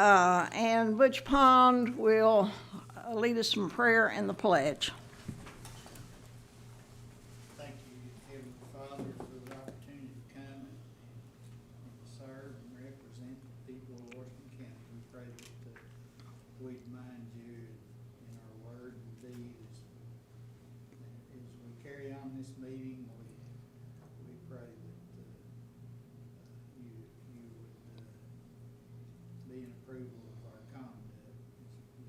And Butch Pond will lead us in prayer and the pledge. Thank you, Heavenly Father, for the opportunity to come and serve and represent the people of Washington County. We pray that we'd mind you in our word and deed as we carry on this meeting. We pray that you would be in approval of our conduct as we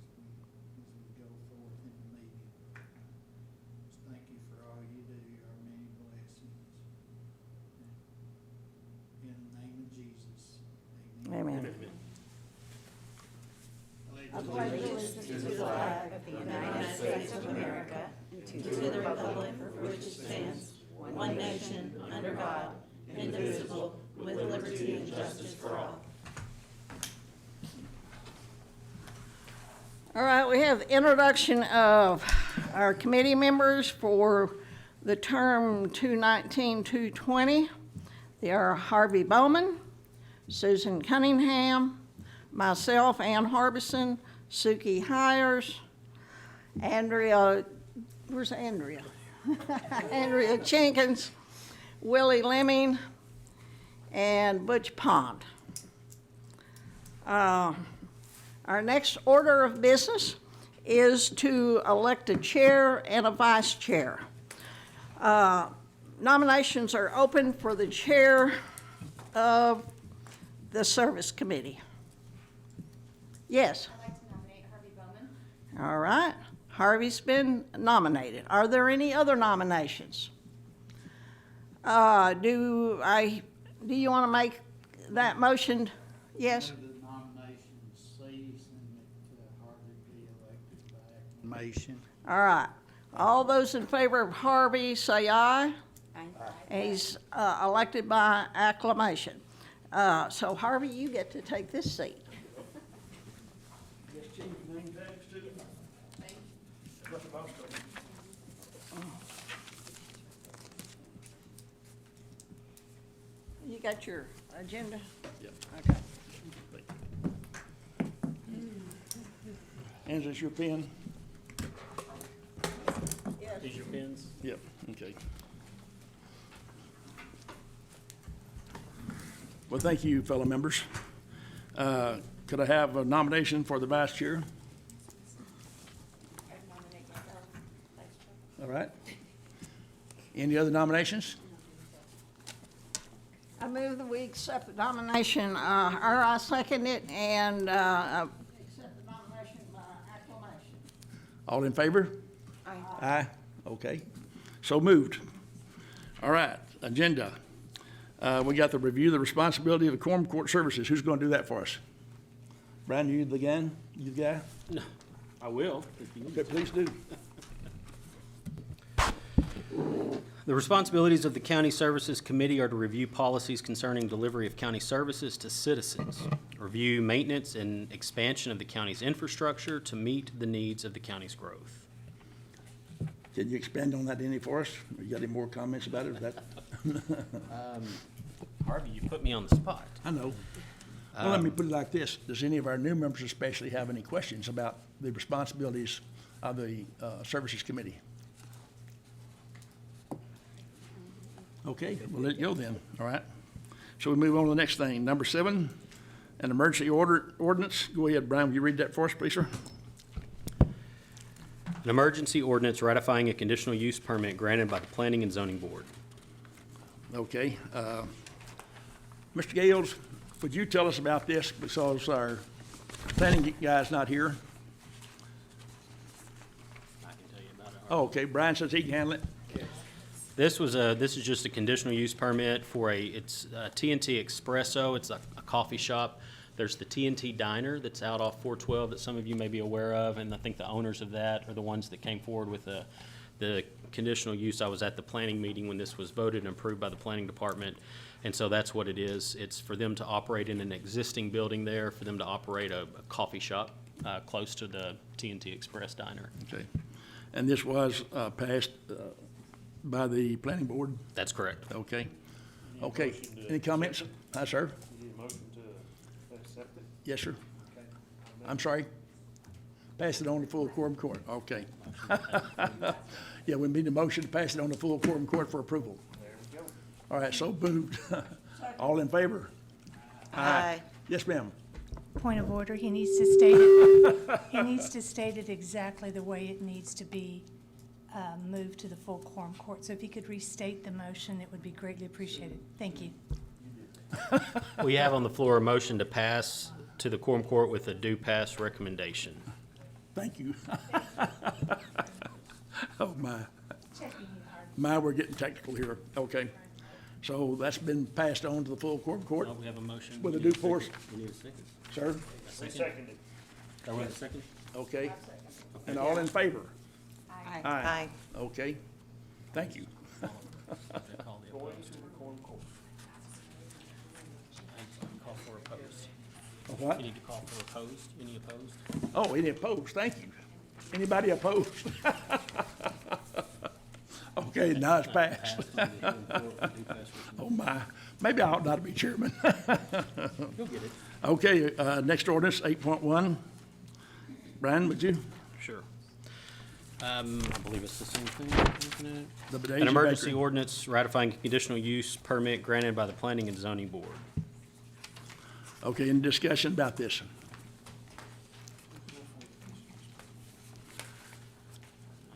go forth in the meeting. Just thank you for all you do, our many blessings. In the name of Jesus, amen. Amen. I pledge allegiance To the flag of the United States of America and to the republic for which it stands, one nation, under God, indivisible, with liberty and justice for all. All right, we have the introduction of our committee members for the term 219-220. They are Harvey Bowman, Susan Cunningham, myself, Ann Harbison, Suki Hires, Andrea, where's Andrea? Andrea Jenkins, Willie Lemming, and Butch Pond. Our next order of business is to elect a chair and a vice chair. Nominations are open for the chair of the service committee. Yes. I'd like to nominate Harvey Bowman. All right. Harvey's been nominated. Are there any other nominations? Do you want to make that motion? Yes. move the nomination cease and that Harvey be elected by acclamation. All right. All those in favor of Harvey say aye. Aye. And he's elected by acclamation. So Harvey, you get to take this seat. Yes, Chief, name tags too. You got your agenda? Yep. Okay. And is this your pen? Yes. These your pens? Yep, okay. Well, thank you, fellow members. Could I have a nomination for the vice chair? I'd nominate myself, Vice Chair. All right. Any other nominations? I move that we accept the nomination, or I second it, and accept the nomination by acclamation. All in favor? Aye. Aye, okay. So moved. All right, agenda. We got the review the responsibility of the quorum court services. Who's going to do that for us? Brian, you the guy? You the guy? No, I will. If you need. Okay, please do. The responsibilities of the County Services Committee are to review policies concerning delivery of county services to citizens, review maintenance and expansion of the county's infrastructure to meet the needs of the county's growth. Can you expand on that any for us? You got any more comments about it? That, Harvey, you put me on the spot. I know. Well, let me put it like this. Does any of our new members especially have any questions about the responsibilities of the Services Committee? Okay, we'll let it go then, all right? So we move on to the next thing. Number 7, an emergency ordinance. Go ahead, Brian, will you read that for us, please, sir? An emergency ordinance ratifying a conditional use permit granted by the Planning and Zoning Board. Okay. Mr. Gales, would you tell us about this because our planning guy's not here? I can tell you about it. Oh, okay, Brian says he can handle it. This is just a conditional use permit for it's TNT Espresso. It's a coffee shop. There's the TNT Diner that's out off 412 that some of you may be aware of, and I think the owners of that are the ones that came forward with the conditional use. I was at the planning meeting when this was voted and approved by the planning department, and so that's what it is. It's for them to operate in an existing building there, for them to operate a coffee shop close to the TNT Express Diner. Okay. And this was passed by the planning board? That's correct. Okay. Okay. Any comments? Hi, sir. Need a motion to accept it? Yes, sir. Okay. I'm sorry? Pass it on to full quorum court, okay. Yeah, we need a motion to pass it on to full quorum court for approval. There we go. All right, so moved. All in favor? Aye. Yes, ma'am. Point of order, he needs to state it, he needs to state it exactly the way it needs to be moved to the full quorum court. So if he could restate the motion, it would be greatly appreciated. Thank you. We have on the floor a motion to pass to the quorum court with a do pass recommendation. Thank you. Oh, my. Checking you hard. My, we're getting technical here. Okay. So that's been passed on to the full quorum court, Oh, we have a motion. With a We need due course. second. We need a second. sir? Seconded. Do we have a second? Okay. And all in favor? Aye. Okay. Thank you. Call the opposed. Call for opposed. What? You need to call for opposed. Any opposed? Oh, any opposed? Thank you. Anybody opposed? Okay, now it's passed. Oh, my. Maybe I ought not to be chairman. You'll get it. Okay, next ordinance, 8.1. Brian, would you? Sure. I believe it's the same thing. Looking at it. The An Bodacious emergency Bakery. ordinance ratifying a conditional use permit granted by the Planning and Zoning Board. Okay, any discussion about this?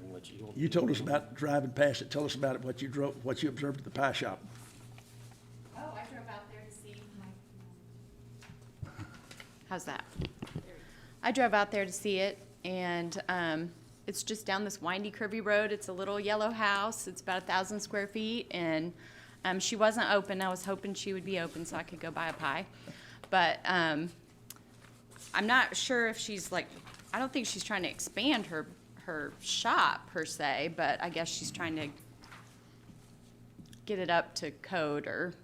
I'll let you- You told us about driving past it. Tell us about it, what you drove, what you observed at the pie shop. Oh, I drove out there to see my. How's that? I drove out there to see it, and it's just down this windy, curvy road. It's a little yellow house. It's about 1,000 square feet, and she wasn't open. I was hoping she would be open so I could go buy a pie. But I'm not sure if she's like, I don't think she's trying to expand her shop per se, but I guess she's trying to get it up to code or,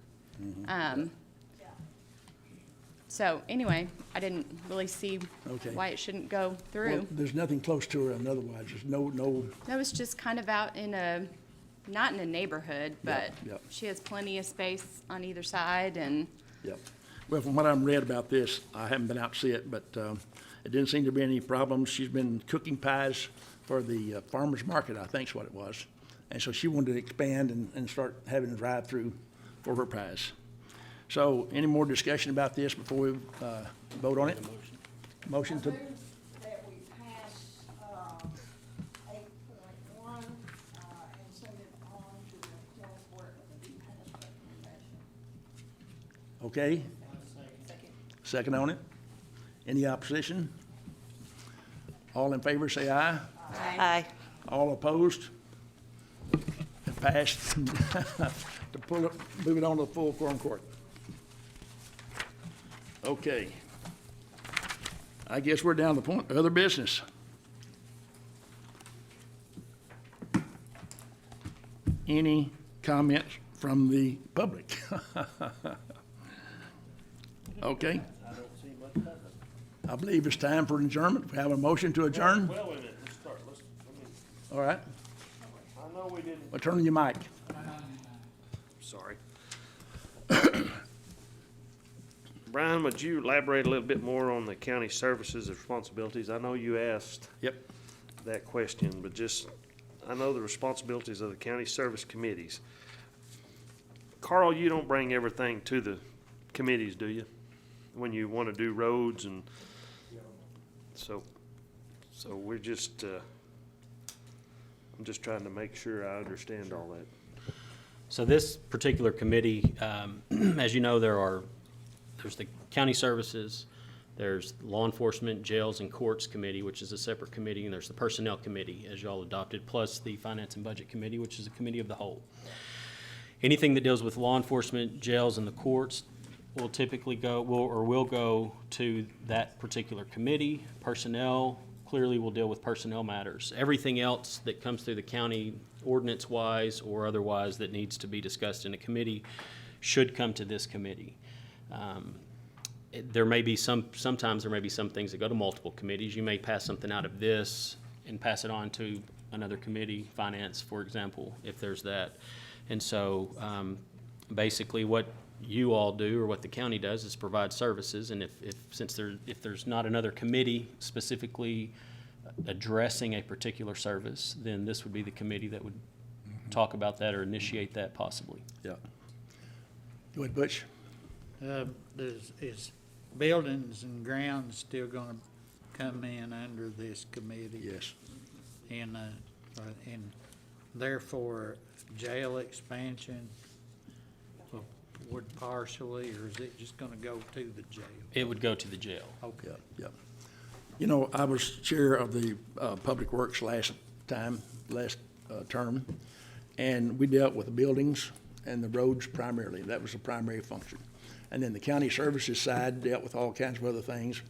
so anyway, I didn't really see Okay. why it shouldn't go Well, through. there's nothing close to her and otherwise, there's no, That was just kind of out in a, not in a neighborhood, but yep. she has plenty of space on either side and, yep. Well, from what I'm read about this, I haven't been out to see it, but it didn't seem to be any problems. She's been cooking pies for the farmer's market, I think's what it was. And so she wanted to expand and start having a drive-through for her pies. So any more discussion about this before we vote on it? Motion to, I move that we pass 8.1 and send it on to the full court with a pass recommendation. okay? Second on it? Any opposition? All in favor, say aye. Aye. All opposed? It passed to pull it, move it on to the full quorum court. Okay. I guess we're down to the point, other business. Any comments from the public? Okay. I believe it's time for adjournment. We have a motion to adjourn. Well, wait a minute, let's start, All right. I know we didn't. Well, turn on your mic. Sorry. Brian, would you elaborate a little bit more on the county services and responsibilities? I know you asked Yep. that question, but just, I know the responsibilities of the county service committees. Carl, you don't bring everything to the committees, do you? When you want to do roads and, so we're just, I'm just trying to make sure I understand all that. So this particular committee, as you know, there's the county services, there's law enforcement, jails, and courts committee, which is a separate committee, and there's the personnel committee, as y'all adopted, plus the finance and budget committee, which is a committee of the whole. Anything that deals with law enforcement, jails, and the courts will typically will go to that particular committee. Personnel clearly will deal with personnel matters. Everything else that comes through the county ordinance-wise or otherwise that needs to be discussed in a committee should come to this committee. There may be sometimes there may be some things that go to multiple committees. You may pass something out of this and pass it on to another committee, finance, for example, if there's that. And so basically what you all do or what the county does is provide services. And if there's not another committee specifically addressing a particular service, then this would be the committee that would talk about that or initiate that possibly. Yeah. Go ahead, Butch. Is buildings and grounds still gonna come in under this committee? Yes. And therefore, jail expansion would partially, or is it just gonna go to the jail? It would go to the jail. Okay. Yeah. You know, I was chair of the Public Works last term, and we dealt with the buildings and the roads primarily. That was the primary function. And then the county services side dealt with all kinds of other things.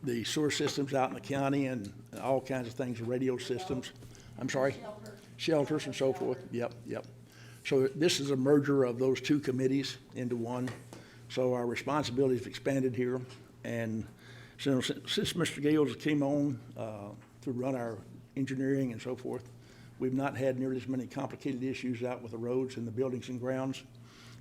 The sewer systems out in the county and all kinds of things, radio systems. I'm sorry? Shelters and so forth. Yep. So this is a merger of those two committees into one. So our responsibilities expanded here. And since Mr. Gales came on to run our engineering and so forth, we've not had nearly as many complicated issues out with the roads and the buildings and grounds.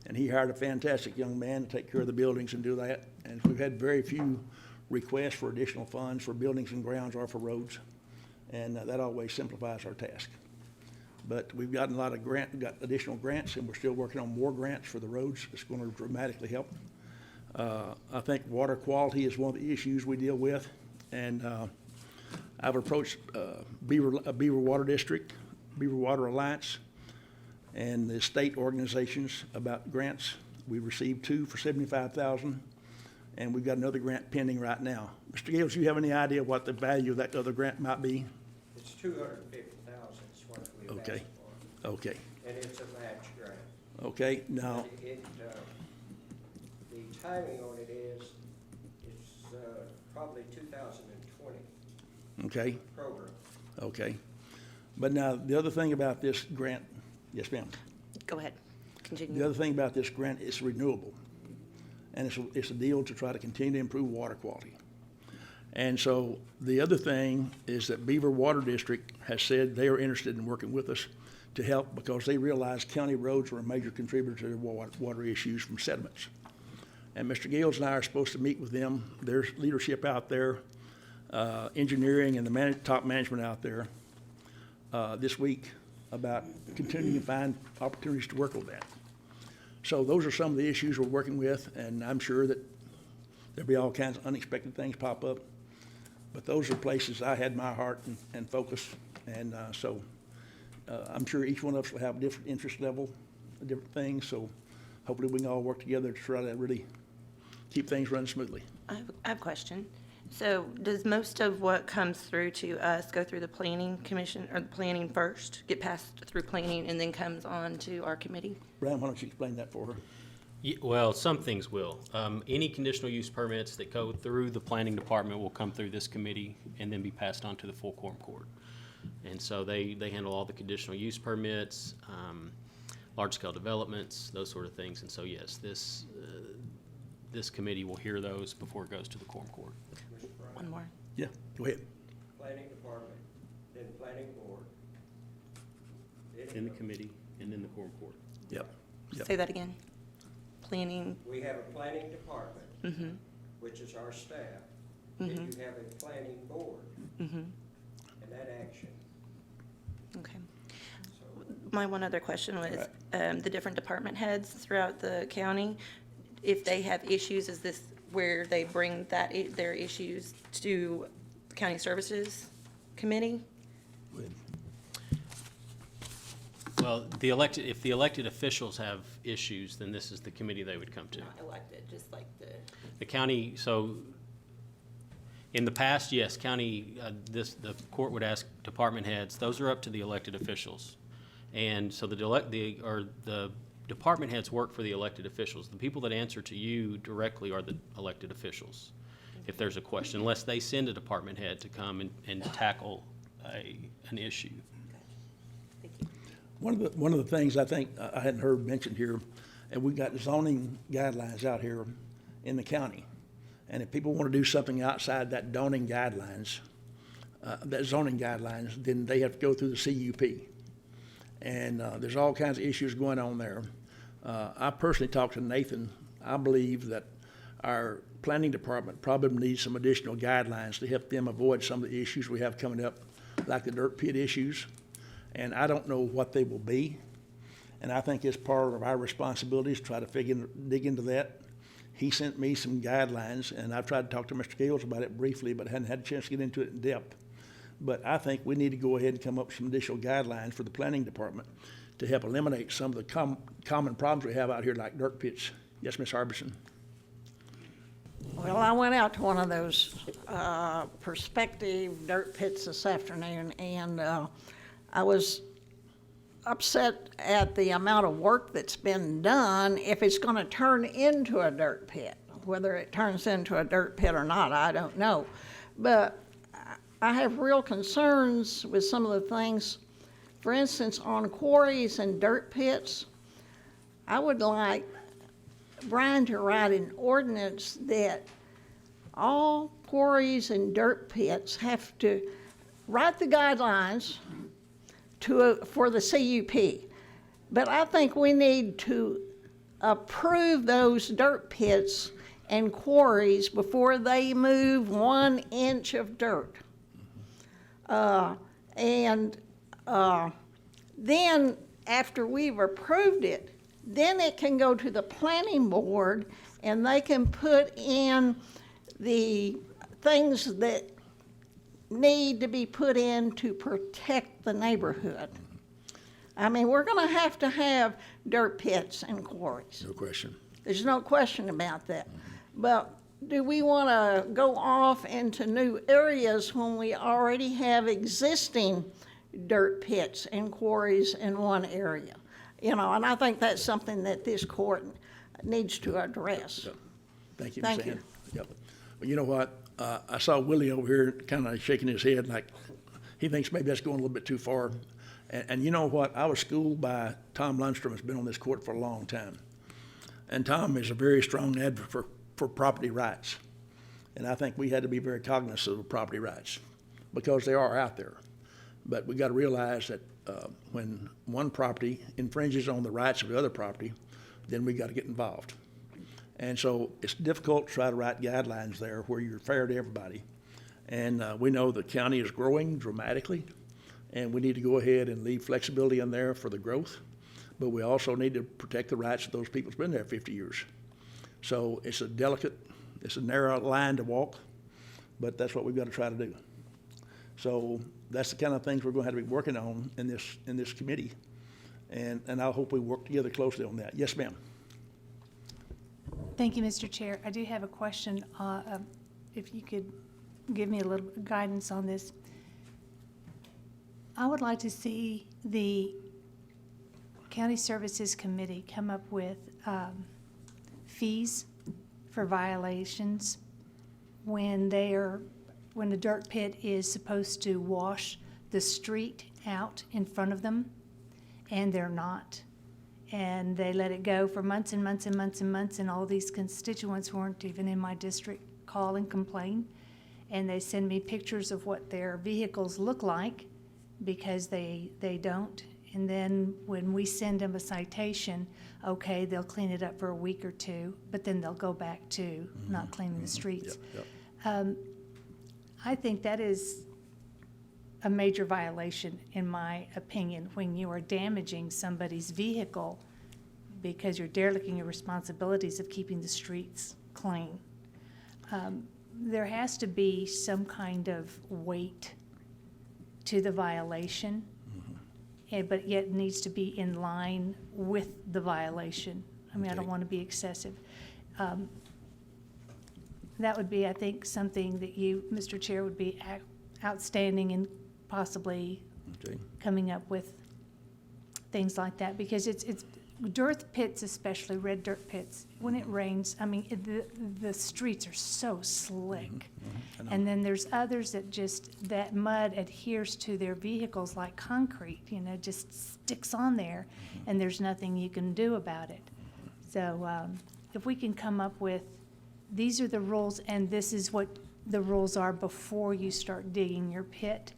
And he hired a fantastic young man to take care of the buildings and do that. And we've had very few requests for additional funds for buildings and grounds or for roads. And that always simplifies our task. But we've gotten a lot of got additional grants, and we're still working on more grants for the roads. It's going to dramatically help. I think water quality is one of the issues we deal with. And I've approached Beaver Water District, Beaver Water Alliance, and the state organizations about grants. We received 2 for $75,000, and we've got another grant pending right now. Mr. Gales, do you have any idea what the value of that other grant might be? It's $250,000 is what we've asked Okay. for. Okay. And it's a match grant. Okay. Now, The timing on it is, it's probably 2020 okay. program. Okay. But now the other thing about this grant, yes, ma'am. Go ahead, The continue. other thing about this grant is renewable. And it's a deal to try to continue to improve water quality. And so the other thing is that Beaver Water District has said they are interested in working with us to help because they realize county roads are a major contributor to their water issues from sediments. And Mr. Gales and I are supposed to meet with them, their leadership out there, engineering and the top management out there this week about continuing to find opportunities to work with that. So those are some of the issues we're working with, and I'm sure that there'll be all kinds of unexpected things pop up. But those are places I had my heart and focus, and so I'm sure each one of us will have a different interest level, different things, so hopefully we can all work together to try to really keep things running smoothly. I have a question. So does most of what comes through to us go through the planning commission, or the planning first, get passed through planning and then comes on to our committee? Brian, why don't you explain that for her? Well, some things will. Any conditional use permits that go through the planning department will come through this committee and then be passed on to the full quorum court. And so they handle all the conditional use permits, large-scale developments, those sort of things. And so, yes, this committee will hear those before it goes to the quorum court. Mr. Brown, One more. Yeah, go ahead. planning department, then planning board. In the committee and then the quorum court. Yep. Yep. Say that again. Planning, We have a planning department, which is our staff. Then you have a planning board, and that action. okay. So My one other question was, the different department heads throughout the county, if they have issues, is this where they bring their issues to the county services committee? Go ahead. Well, if the elected officials have issues, then this is the committee they would come to. Not elected, just like The county, so in the past, yes, county, the court would ask department heads, those are up to the elected officials. And so the department heads work for the elected officials. The people that answer to you directly are the elected officials, if there's a question, unless they send a department head to come and tackle an issue. Thank you. One of the things I think I hadn't heard mentioned here, and we've got zoning guidelines out here in the county. And if people want to do something outside that zoning guidelines, then they have to go through the CUP. And there's all kinds of issues going on there. I personally talked to Nathan. I believe that our planning department probably needs some additional guidelines to help them avoid some of the issues we have coming up, like the dirt pit issues. And I don't know what they will be. And I think it's part of our responsibility to try to dig into that. He sent me some guidelines, and I've tried to talk to Mr. Gales about it briefly, but hadn't had a chance to get into it in depth. But I think we need to go ahead and come up with some additional guidelines for the planning department to help eliminate some of the common problems we have out here, like dirt pits. Yes, Ms. Harbison? Well, I went out to one of those prospective dirt pits this afternoon, and I was upset at the amount of work that's been done if it's going to turn into a dirt pit. Whether it turns into a dirt pit or not, I don't know. But I have real concerns with some of the things. For instance, on quarries and dirt pits, I would like Brian to write an ordinance that all quarries and dirt pits have to write the guidelines for the CUP. But I think we need to approve those dirt pits and quarries before they move 1 inch of dirt. Then after we've approved it, then it can go to the planning board and they can put in the things that need to be put in to protect the neighborhood. I mean, we're gonna have to have dirt pits and quarries. No question. There's no question about that. But do we wanna go off into new areas when we already have existing dirt pits and quarries in one area? You know, and I think that's something that this court needs to address. Yep. Thank you, Ms. Thank you. Ann. Yep. Well, you know what? I saw Willie over here kind of shaking his head like he thinks maybe that's going a little bit too far. And you know what? I was schooled by Tom Lundstrom, who's been on this court for a long time. And Tom is a very strong advocate for property rights. And I think we had to be very cognizant of property rights because they are out there. But we got to realize that when one property infringes on the rights of the other property, then we got to get involved. And so it's difficult to try to write guidelines there where you're fair to everybody. And we know the county is growing dramatically, and we need to go ahead and leave flexibility in there for the growth. But we also need to protect the rights of those people who've been there 50 years. So it's a narrow line to walk, but that's what we've got to try to do. So that's the kind of things we're going to have to be working on in this committee. And I hope we work together closely on that. Yes, ma'am. Thank you, Mr. Chair. I do have a question, if you could give me a little guidance on this. I would like to see the County Services Committee come up with fees for violations when the dirt pit is supposed to wash the street out in front of them, and they're not. And they let it go for months and months and months and months, and all these constituents who aren't even in my district call and complain. And they send me pictures of what their vehicles look like because they don't. And then when we send them a citation, okay, they'll clean it up for a week or two, but then they'll go back to not cleaning the streets. Yep. I think that is a major violation, in my opinion, when you are damaging somebody's vehicle because you're derelicting your responsibilities of keeping the streets clean. There has to be some kind of weight to the violation, but yet it needs to be in line with the violation. I mean, I don't want to be excessive. That would be, I think, something that you, Mr. Chair, would be outstanding in possibly coming up with things like that, because it's dirt pits, especially red dirt pits. When it rains, I mean, the streets are so slick. And then there's others that mud adheres to their vehicles like concrete, just sticks on there, and there's nothing you can do about it. So if we can come up with, these are the rules, and this is what the rules are before you start digging your pit,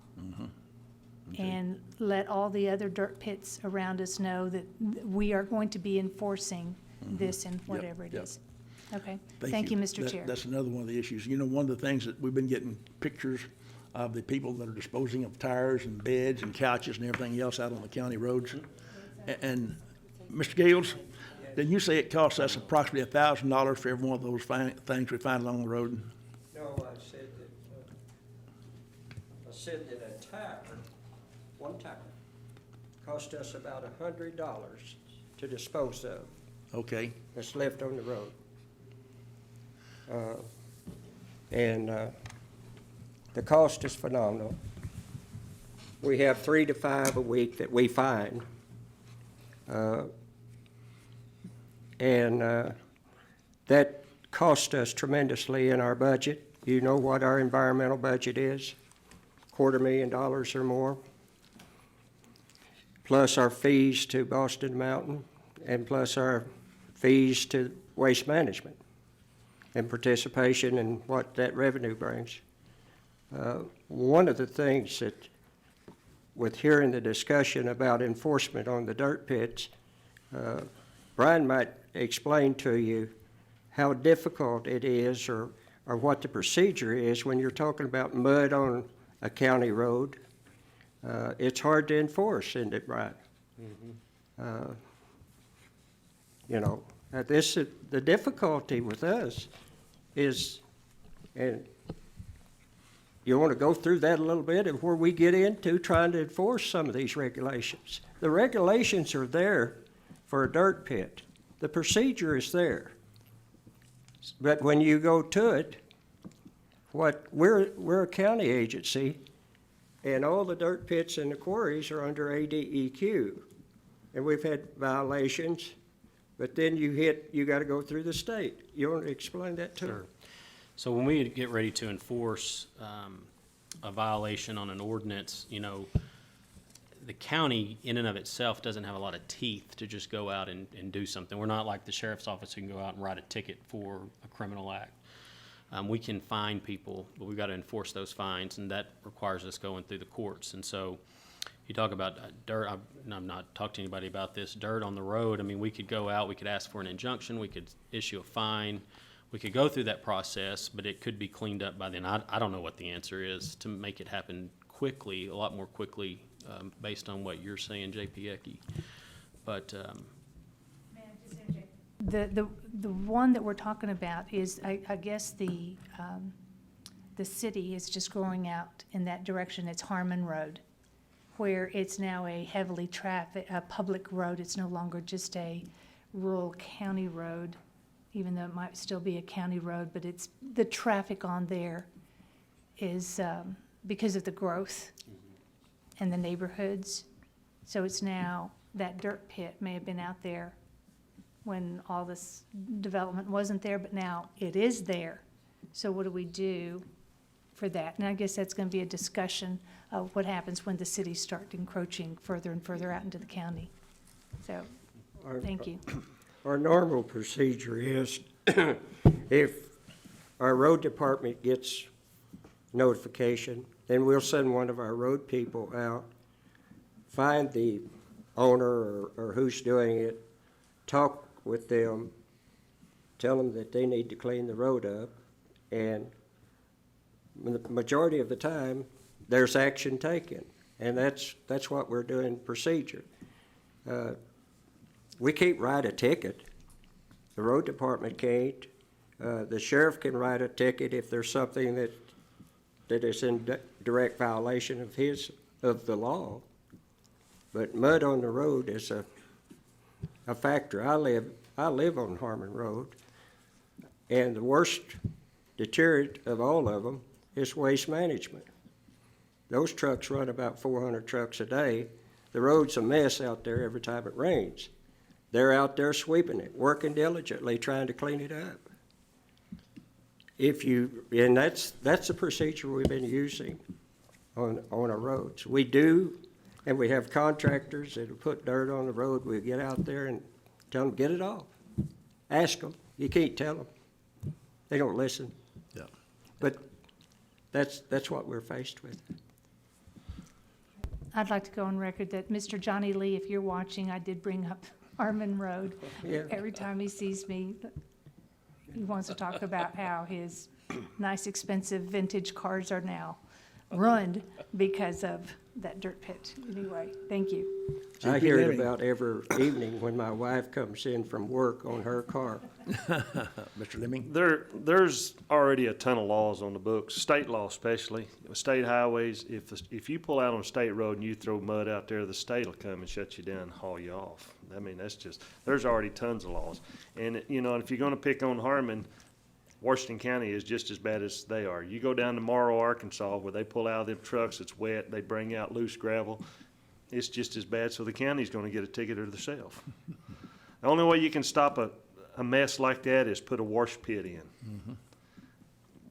and let all the other dirt pits around us know that we are going to be enforcing this and whatever it yep. is. Okay, thank you, Mr. Chair. That's another one of the issues. You know, one of the things that we've been getting pictures of the people that are disposing of tires and beds and couches and everything else out on the county roads. And Mr. Gales, did you say it costs us approximately $1,000 for every one of those things we find along the road? No, I said that a tire, one tire, cost us about $100 to dispose of, Okay, that's left on the road. And the cost is phenomenal. We have 3 to 5 a week that we find. And that cost us tremendously in our budget. You know what our environmental budget is? $250,000 or more. Plus our fees to Boston Mountain, and plus our fees to Waste Management and participation in what that revenue brings. One of the things that, with hearing the discussion about enforcement on the dirt pits, Brian might explain to you how difficult it is, or what the procedure is when you're talking about mud on a county road. It's hard to enforce, isn't it, Brian? You know, this is, the difficulty with us is, and you want to go through that a little bit, and where we get into trying to enforce some of these regulations. The regulations are there for a dirt pit. The procedure is there. But when you go to it, we're a county agency, and all the dirt pits and the quarries are under ADEQ. And we've had violations, but then you got to go through the state. You want to explain that too? Sure. So when we get ready to enforce a violation on an ordinance, you know, the county in and of itself doesn't have a lot of teeth to just go out and do something. We're not like the sheriff's office who can go out and write a ticket for a criminal act. We can fine people, but we've got to enforce those fines, and that requires us going through the courts. And so you talk about dirt, I'm not talking to anybody about this, dirt on the road. I mean, we could go out, we could ask for an injunction, we could issue a fine, we could go through that process, but it could be cleaned up by then. I don't know what the answer is to make it happen quickly, a lot more quickly, based on what you're saying, J.P. Ecke. But The one that we're talking about is, I guess the city is just growing out in that direction. It's Harmon Road, where it's now a heavily a public road. It's no longer just a rural county road, even though it might still be a county road, but it's, the traffic on there is, because of the growth and the neighborhoods. So it's now, that dirt pit may have been out there when all this development wasn't there, but now it is there. So what do we do for that? And I guess that's gonna be a discussion of what happens when the cities start encroaching further and further out into the county. So, thank you. Our normal procedure is if our road department gets notification, then we'll send one of our road people out, find the owner or who's doing it, talk with them, tell them that they need to clean the road up, and the majority of the time, there's action taken, and that's what we're doing procedure. We can't write a ticket. The road department can't. The sheriff can write a ticket if there's something that is in direct violation of the law. But mud on the road is a factor. I live on Harmon Road, and the worst deterrent of all of them is Waste Management. Those trucks run about 400 trucks a day. The road's a mess out there every time it rains. They're out there sweeping it, working diligently, trying to clean it up. And that's the procedure we've been using on our roads. We do, and we have contractors that put dirt on the road. We get out there and tell them, get it off. Ask them. You can't tell them. They don't listen. yeah. But that's what we're faced with. I'd like to go on record that Mr. Johnny Lee, if you're watching, I did bring up Harmon Road. Yeah. Every time he sees me, he wants to talk about how his nice, expensive vintage cars are now ruined because of that dirt pit. Anyway, thank you. I GP hear it Lemming. about every evening when my wife comes in from work on her car. Mr. Lemming? There's already a ton of laws on the books, state law especially, state highways. If you pull out on a state road and you throw mud out there, the state will come and shut you down and haul you off. I mean, there's already tons of laws. And, you know, if you're gonna pick on Harmon, Washington County is just as bad as they are. You go down to Morrow, Arkansas, where they pull out them trucks, it's wet, they bring out loose gravel. It's just as bad, so the county's gonna get a ticket or themselves. The only way you can stop a mess like that is put a wash pit in.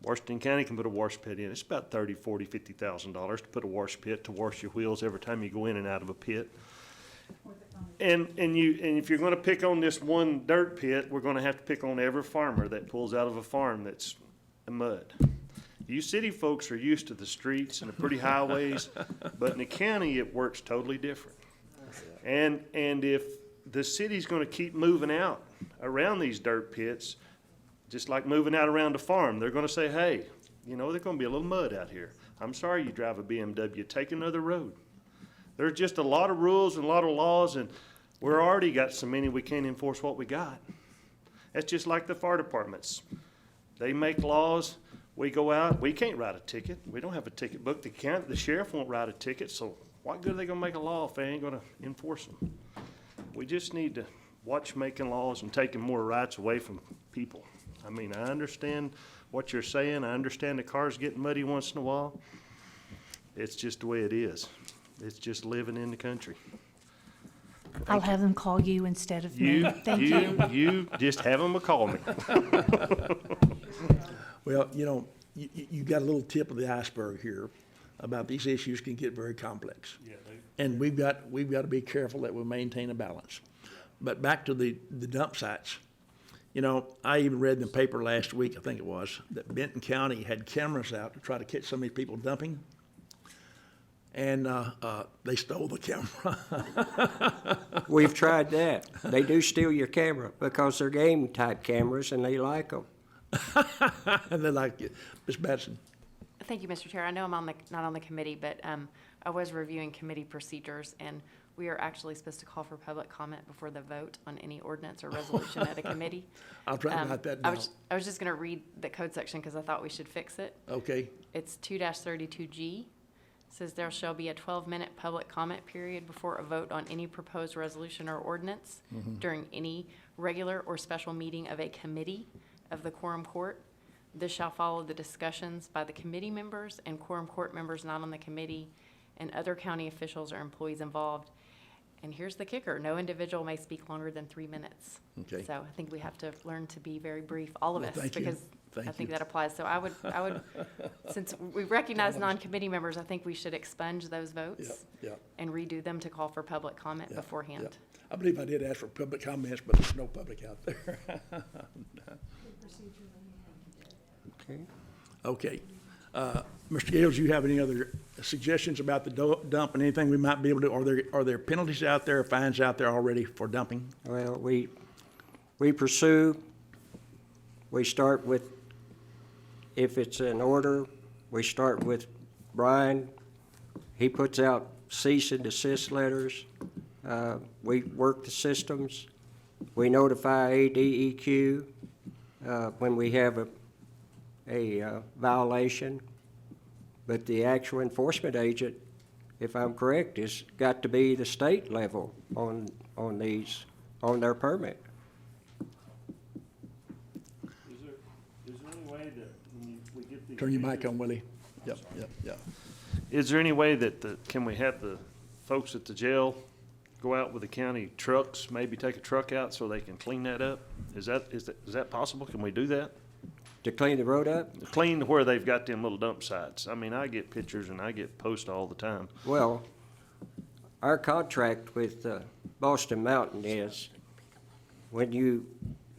Washington County can put a wash pit in. It's about $30,000, $40,000, $50,000 to put a wash pit to wash your wheels every time you go in and out of a pit. And if you're gonna pick on this one dirt pit, we're gonna have to pick on every farmer that pulls out of a farm that's a mud. You city folks are used to the streets and the pretty highways, but in the county, it works totally different. And if the city's gonna keep moving out around these dirt pits, just like moving out around the farm, they're gonna say, hey, you know, there's gonna be a little mud out here. I'm sorry you drive a BMW, take another road. There's just a lot of rules and a lot of laws, and we're already got so many we can't enforce what we got. That's just like the fire departments. They make laws, we go out, we can't write a ticket. We don't have a ticket book. The sheriff won't write a ticket, so what good are they gonna make a law if they ain't gonna enforce them? We just need to watch making laws and taking more rights away from people. I mean, I understand what you're saying. I understand the cars getting muddy once in a while. It's just the way it is. It's just living in the country. I'll have them call you instead of me. You, Thank you. you just have them call me. Well, you know, you got a little tip of the iceberg here about these issues can get very complex. And we've got to be careful that we maintain a balance. But back to the dump sites. You know, I even read in the paper last week, I think it was, that Benton County had cameras out to try to catch some of these people dumping. And they stole the camera. We've tried that. They do steal your camera because they're game type cameras and they like them. And they're like, Ms. Batson. Thank you, Mr. Chair. I know I'm not on the committee, but I was reviewing committee procedures, and we are actually supposed to call for public comment before the vote on any ordinance or resolution at a committee. I'll try to write that down. I was just going to read the code section because I thought we should fix it. Okay, It's 2-32G. Says there shall be a 12-minute public comment period before a vote on any proposed resolution or ordinance during any regular or special meeting of a committee of the quorum court. This shall follow the discussions by the committee members and quorum court members not on the committee and other county officials or employees involved. And here's the kicker, no individual may speak longer than 3 minutes. Okay. So I think we have to learn to be very brief, all of Well, us, thank you. because Thank I think you. that applies. So I would, since we recognize non-committee members, I think we should expunge those votes yeah. and redo them to call for public comment Yeah, beforehand. yeah. I believe I did ask for public comments, but there's no public out there. Okay. Okay. Mr. Gales, do you have any other suggestions about the dump and anything we might be able to, are there penalties out there, fines out there already for dumping? Well, we pursue, we start with, if it's an order, we start with Brian. He puts out cease and desist letters. We work the systems. We notify ADEQ when we have a violation. But the actual enforcement agent, if I'm correct, has got to be the state level on their permit. Is there any way that when we get these? Turn your mic on, Willie. Yep. Is there any way that can we have the folks at the jail go out with the county trucks, maybe take a truck out so they can clean that up? Is that possible? Can we do that? To clean the road up? Clean where they've got them little dump sites. I mean, I get pictures and I get posts all the time. Well, our contract with Boston Mountain is when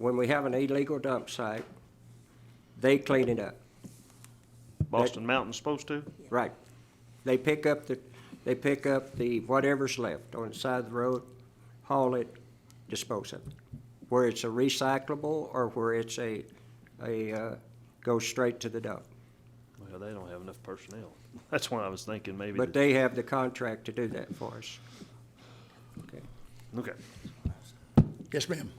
we have an illegal dump site, they clean it up. Boston Mountain's supposed to? Right. They pick up They pick up the whatever's left on the side of the road, haul it, dispose of it. Where it's a recyclable or where it's goes straight to the dump. Well, they don't have enough personnel. That's why I was thinking maybe. But they have the contract to do that for us. Okay. Okay. Yes, ma'am.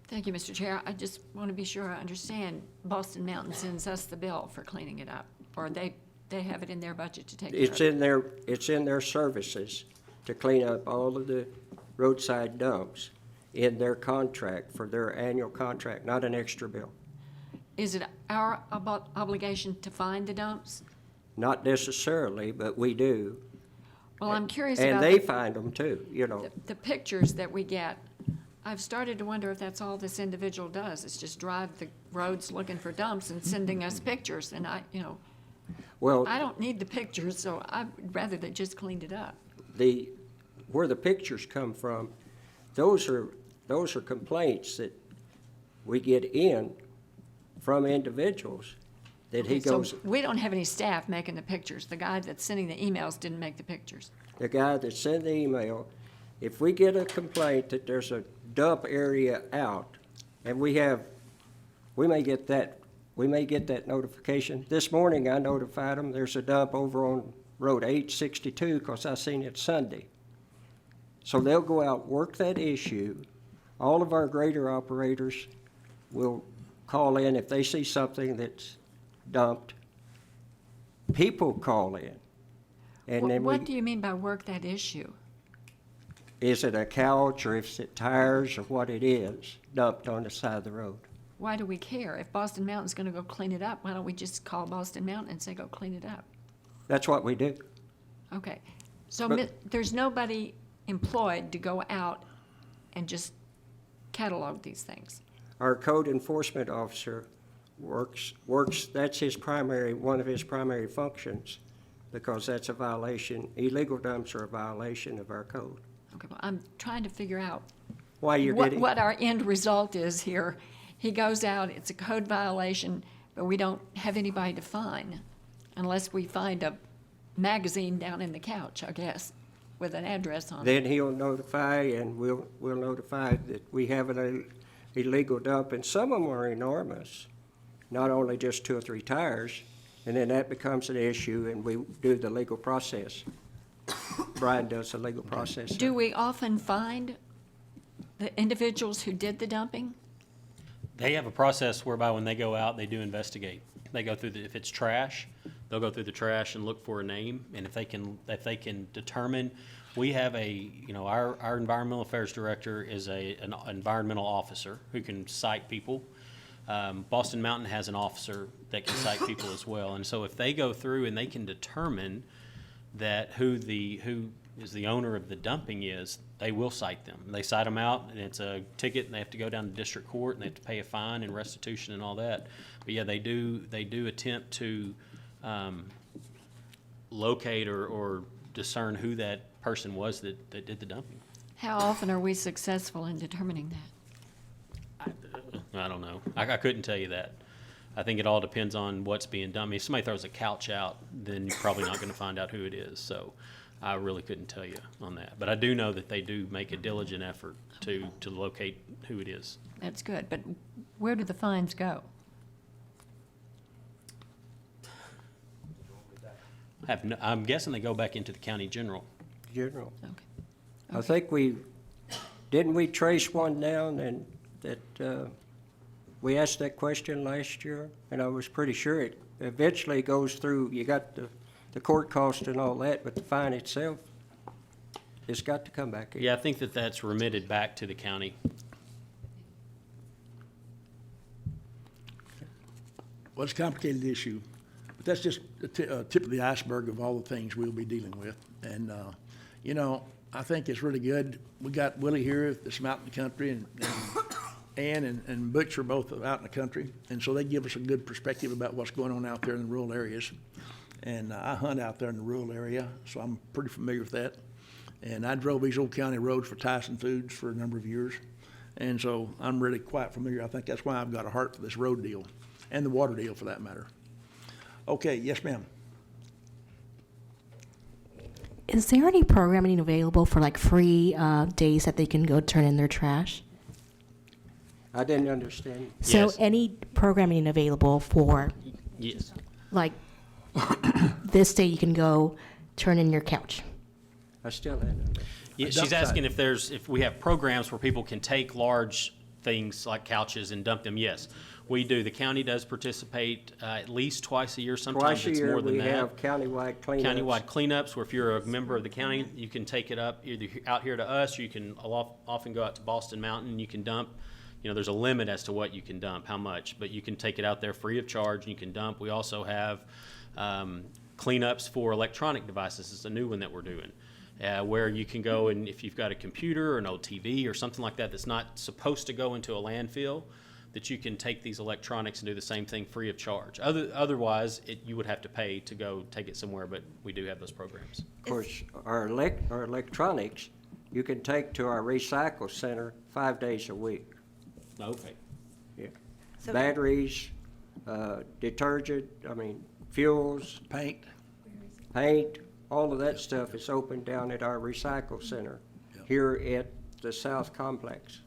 Thank you, Mr. Chair. I just want to be sure I understand. Boston Mountain sends us the bill for cleaning it up, or they have it in their budget to take care of it? It's in their services to clean up all of the roadside dumps in their contract, for their annual contract, not an extra bill. Is it our obligation to find the dumps? Not necessarily, but we do. Well, I'm curious And about they find them too, you know. the pictures that we get. I've started to wonder if that's all this individual does, is just drive the roads looking for dumps and sending us pictures. And Well, I don't need the pictures, so I'd rather they just cleaned it up. where the pictures come from, those are complaints that we get in from individuals that he So goes, we don't have any staff making the pictures. The guy that's sending the emails didn't make the pictures. the guy that sent the email, if we get a complaint that there's a dump area out, and we may get that notification. This morning, I notified them, there's a dump over on Road 862, because I seen it Sunday. So they'll go out, work that issue. All of our grader operators will call in if they see something that's dumped. People call in. And then What do you mean by work that issue? is it a couch, or if it's tires, or what it is, dumped on the side of the road? Why do we care? If Boston Mountain's gonna go clean it up, why don't we just call Boston Mountain and say, go clean it up? That's what we do. Okay. So But- there's nobody employed to go out and just catalog these things? Our code enforcement officer works, that's one of his primary functions, because that's a violation. Illegal dumps are a violation of our code. Okay, well, I'm trying to figure out Why you're getting, what our end result is here. He goes out, it's a code violation, but we don't have anybody to fine unless we find a magazine down in the couch, I guess, with an address on it. then he'll notify, and we'll notify that we have an illegal dump, and some of them are enormous, not only just 2 or 3 tires, and then that becomes an issue, and we do the legal process. Brian does the legal process. Do we often find the individuals who did the dumping? They have a process whereby when they go out, they do investigate. They go through if it's trash, they'll go through the trash and look for a name. And if they can determine, we have our environmental affairs director is an environmental officer who can cite people. Boston Mountain has an officer that can cite people as well. And so if they go through and they can determine that who is the owner of the dumping is, they will cite them. They cite them out, and it's a ticket, and they have to go down to district court, and they have to pay a fine and restitution and all that. But yeah, they do attempt to locate or discern who that person was that did the dumping. How often are we successful in determining that? I don't know. I couldn't tell you that. I think it all depends on what's being done. I mean, if somebody throws a couch out, then you're probably not going to find out who it is. So I really couldn't tell you on that. But I do know that they do make a diligent effort to locate who it is. That's good, but where do the fines go? I'm guessing they go back into the county general. General. Okay. I think didn't we trace one down, and that, we asked that question last year, and I was pretty sure it eventually goes through, you got the court cost and all that, but the fine itself, it's got to come back in. Yeah, I think that's remitted back to the county. Well, it's a complicated issue, but that's just the tip of the iceberg of all the things we'll be dealing with. And, I think it's really good. We got Willie here that's out in the country, and Ann and Butch are both out in the country, and so they give us a good perspective about what's going on out there in the rural areas. And I hunt out there in the rural area, so I'm pretty familiar with that. And I drove these old county roads for Tyson Foods for a number of years, and so I'm really quite familiar. I think that's why I've got a heart for this road deal, and the water deal for that matter. Okay, yes, ma'am. Is there any programming available for like free days that they can go turn in their trash? I didn't understand. So Yes. any programming available for Yes. like this day you can go turn in your couch? I still didn't understand. Yeah, A she's dump asking site. if we have programs where people can take large things like couches and dump them. Yes, we do. The county does participate at least twice a year. Sometimes Twice a it's year, more than we that. have countywide cleanups. Countywide cleanups, where if you're a member of the county, you can take it up either out here to us, or you can often go out to Boston Mountain. You can dump. You know, there's a limit as to what you can dump, how much, but you can take it out there free of charge and you can dump. We also have cleanups for electronic devices. It's a new one that we're doing. Where you can go and if you've got a computer or an old TV or something like that that's not supposed to go into a landfill, that you can take these electronics and do the same thing free of charge. Otherwise, you would have to pay to go take it somewhere, but we do have those programs. Of course, our electronics, you can take to our recycle center 5 days a week. Okay. Yeah. So- Batteries, detergent, fuels, Paint. paint, all of that stuff is open down at our recycle center here at the South Complex.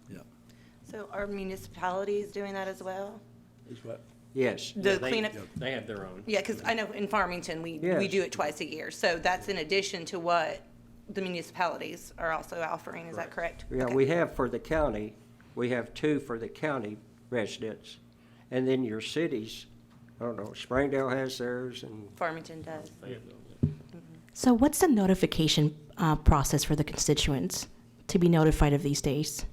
So are municipalities doing that as well? Is what? Yes, The They- cleanup? They have their own. Yeah, because I know in Farmington, we Yes. do it twice a year. So that's in addition to what the municipalities are also offering, is that correct? yeah, Okay. we have for the county, we have 2 for the county residents. And then your cities, I don't know, Springdale has theirs and Farmington does. So what's the notification process for the constituents to be notified of these days?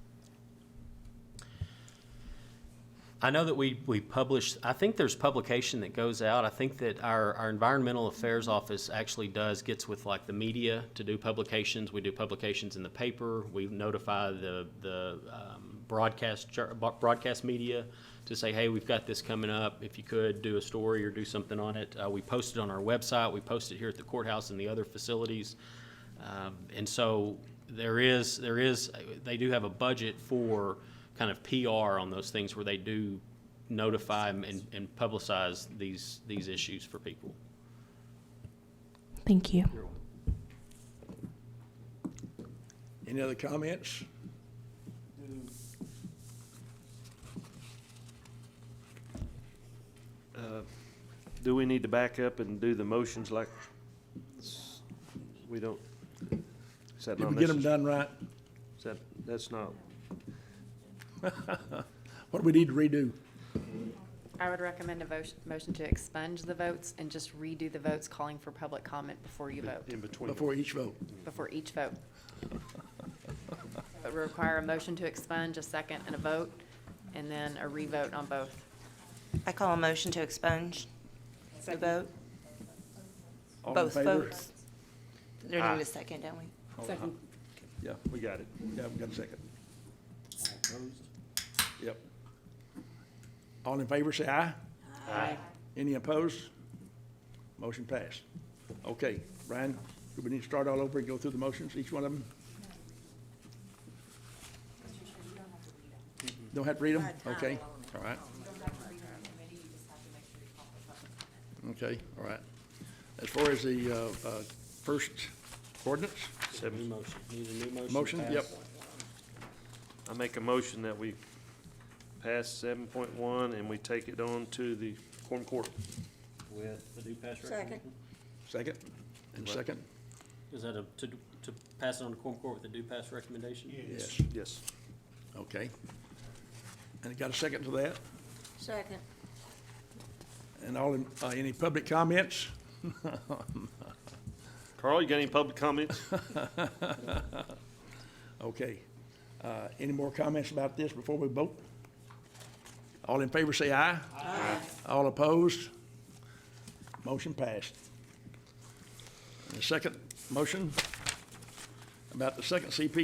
I know that we publish, I think there's publication that goes out. I think that our Environmental Affairs Office actually gets with like the media to do publications. We do publications in the paper. We notify the broadcast media to say, hey, we've got this coming up. If you could do a story or do something on it. We post it on our website. We post it here at the courthouse and the other facilities. And so they do have a budget for kind of PR on those things where they do notify and publicize these issues for people. Thank you. Any other comments? Do we need to back up and do the motions like we don't? Is that Did not we get them necessary? done right? That's not. What do we need to redo? I would recommend a motion to expunge the votes and just redo the votes calling for public comment before you vote, In between. Before each vote? before each vote. It would require a motion to expunge, a second, and a vote, and then a revote on both. I call a motion to expunge the vote, All in both favor? votes. There need a second, don't we? Second. Yeah, we got it. Yeah, we got a second. Yep. All in favor, say aye. Aye. Any opposed? Motion passed. Okay, Brian, do we need to start all over and go through the motions, each one of them? Don't have to read them? Okay, all right. Okay, all right. As far as the first ordinance, New motion. Need a new motion? motion, to pass? yep. I make a motion that we pass 7.1 and we take it on to the Quorum Court. With the due pass Second. recommendation? Second, and second? Is that to pass it on to Quorum Court with the due pass recommendation? Yes. Yes. Okay. And got a second to that? Second. And all, any public comments? Carl, you got any public comments? Okay. Any more comments about this before we vote? All in favor, say aye. Aye. All opposed? Motion passed. And the second motion about the second CUP?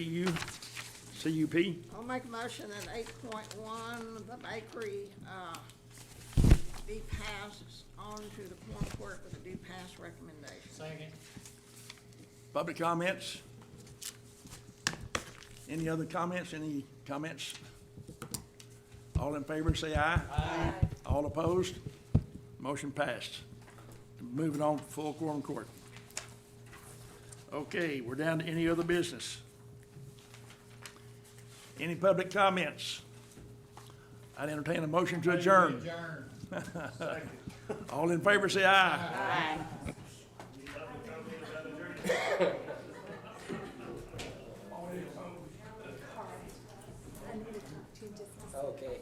I'll make a motion that 8.1, the bakery, be passed on to the Quorum Court with a due pass recommendation. Second. Public comments? Any other comments? Any comments? All in favor, say aye. Aye. All opposed? Motion passed. Moving on to full quorum court. Okay, we're down to any other business. Any public comments? I'd entertain a motion to adjourn. All in favor, say aye. Okay.